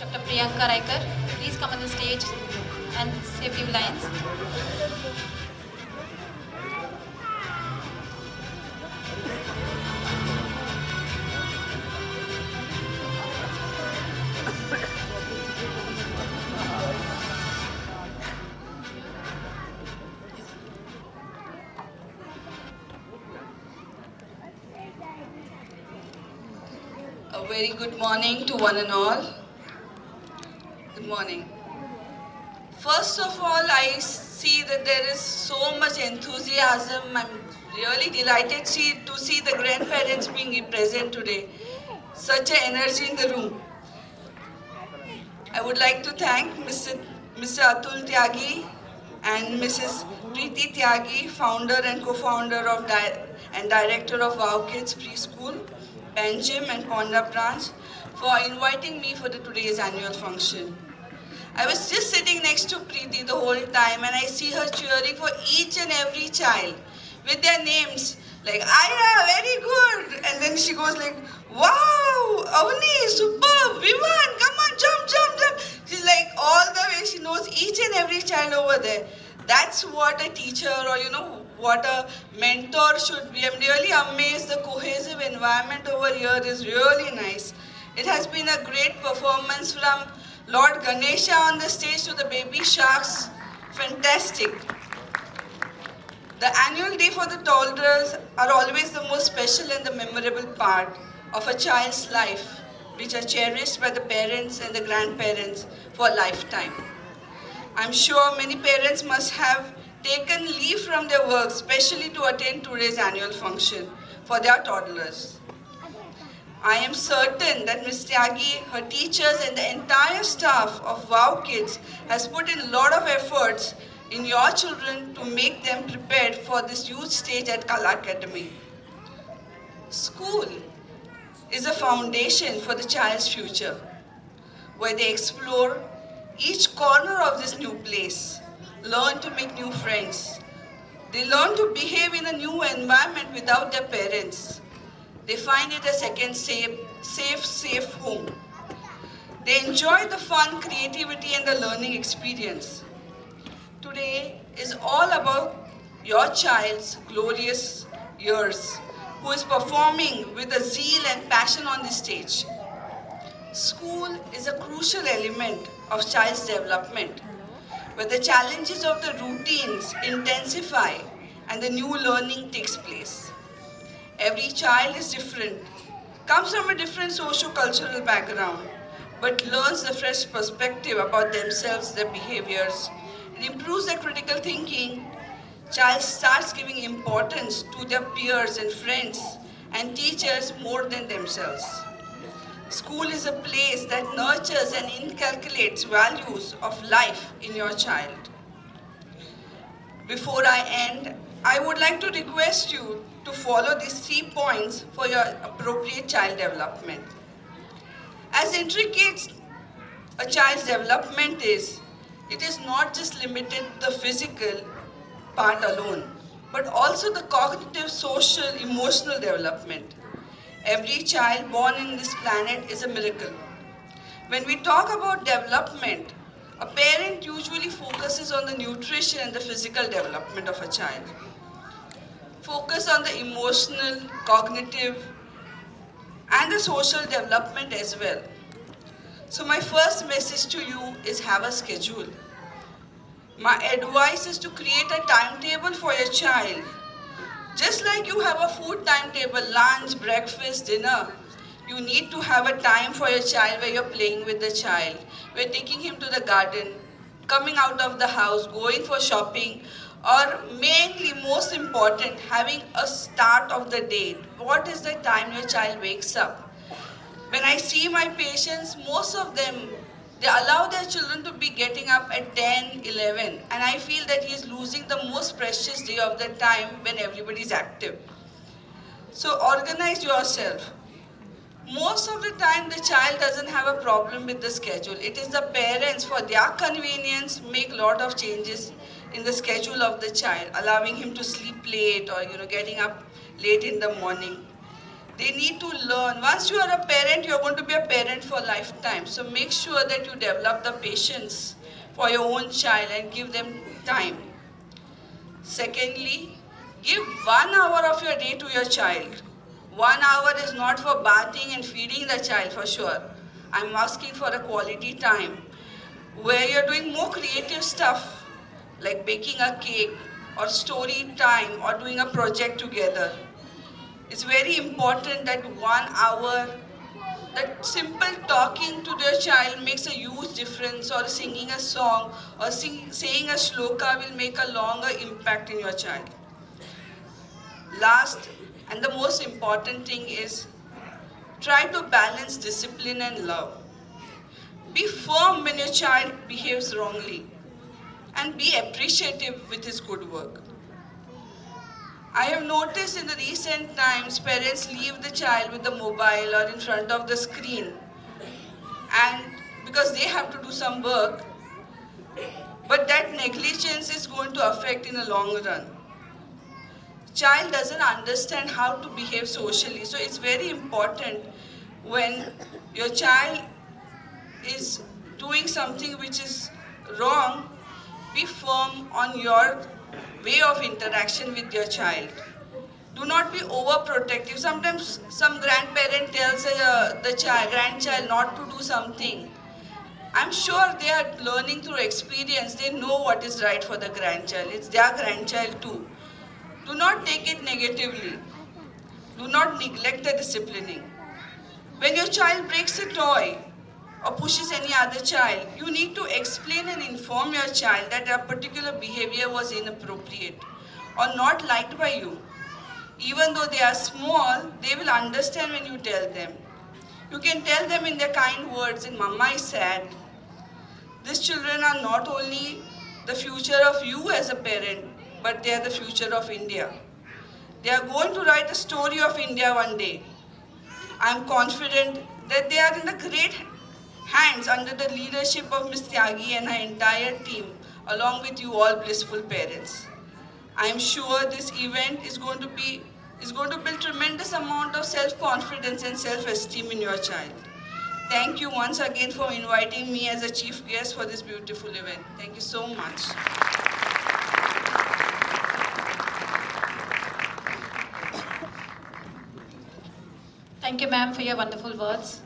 Dr. Priyanka Raikar. Please come on the stage and say a few lines. A very good morning to one and all. Good morning. First of all, I see that there is so much enthusiasm. I'm really delighted to see the grandparents being present today. Such an energy in the room. I would like to thank Mr. Atul Tyagi and Mrs. Preeti Tyagi, founder and co-founder of and director of Wow Kids Preschool, Panjim and Ponda branch, for inviting me for today's annual function. I was just sitting next to Preeti the whole time and I see her cheering for each and every child with their names like Aya, very good. And then she goes like, wow, Avni, superb, Vivan, come on, jump, jump, jump. She's like all the way, she knows each and every child over there. That's what a teacher or what a mentor should be. I'm really amazed. The cohesive environment over here is really nice. It has been a great performance from Lord Ganesha on the stage to the baby sharks. Fantastic. The annual day for the toddlers are always the most special and the memorable part of a child's life, which are cherished by the parents and the grandparents for a lifetime. I'm sure many parents must have taken leave from their work, especially to attend today's annual function for their toddlers. I am certain that Ms. Tyagi, her teachers and the entire staff of Wow Kids has put in a lot of efforts in your children to make them prepared for this huge stage at Kala Academy. School is a foundation for the child's future, where they explore each corner of this new place, learn to make new friends. They learn to behave in a new environment without their parents. They find it a second safe home. They enjoy the fun, creativity, and the learning experience. Today is all about your child's glorious years, who is performing with a zeal and passion on the stage. School is a crucial element of child's development, where the challenges of the routines intensify and the new learning takes place. Every child is different, comes from a different socio-cultural background, but learns a fresh perspective about themselves, their behaviors. It improves their critical thinking. Child starts giving importance to their peers and friends and teachers more than themselves. School is a place that nurtures and inculcates values of life in your child. Before I end, I would like to request you to follow these 3 points for your appropriate child development. As intricate a child's development is, it is not just limited to the physical part alone, but also the cognitive, social, emotional development. Every child born in this planet is a miracle. When we talk about development, a parent usually focuses on the nutrition and the physical development of a child. Focus on the emotional, cognitive, and the social development as well. So my first message to you is have a schedule. My advice is to create a timetable for your child. Just like you have a food timetable, lunch, breakfast, dinner, you need to have a time for your child where you're playing with the child. We're taking him to the garden, coming out of the house, going for shopping, or mainly, most important, having a start of the day. What is the time your child wakes up? When I see my patients, most of them, they allow their children to be getting up at 10, 11, and I feel that he is losing the most precious day of the time when everybody is active. So organize yourself. Most of the time, the child doesn't have a problem with the schedule. It is the parents, for their convenience, make a lot of changes in the schedule of the child, allowing him to sleep late or getting up late in the morning. They need to learn. Once you are a parent, you're going to be a parent for lifetime. So make sure that you develop the patience for your own child and give them time. Secondly, give 1 hour of your day to your child. 1 hour is not for bathing and feeding the child for sure. I'm asking for a quality time where you're doing more creative stuff like baking a cake or story time or doing a project together. It's very important that 1 hour, that simple talking to their child makes a huge difference, or singing a song or saying a shloka will make a longer impact in your child. Last and the most important thing is try to balance discipline and love. Be firm when your child behaves wrongly and be appreciative with his good work. I have noticed in the recent times parents leave the child with the mobile or in front of the screen, and because they have to do some work, but that negligence is going to affect in the long run. Child doesn't understand how to behave socially, so it's very important when your child is doing something which is wrong, be firm on your way of interaction with your child. Do not be overprotective. Sometimes some grandparent tells the grandchild not to do something. I'm sure they are learning through experience. They know what is right for the grandchild. It's their grandchild too. Do not take it negatively. Do not neglect the disciplining. When your child breaks a toy or pushes any other child, you need to explain and inform your child that a particular behavior was inappropriate or not liked by you. Even though they are small, they will understand when you tell them. You can tell them in their kind words, and Mama is sad. These children are not only the future of you as a parent, but they are the future of India. They are going to write a story of India one day. I am confident that they are in the great hands under the leadership of Ms. Tyagi and her entire team, along with you all blissful parents. I am sure this event is going to build tremendous amount of self-confidence and self-esteem in your child. Thank you once again for inviting me as a chief guest for this beautiful event. Thank you so much. Thank you, ma'am, for your wonderful words.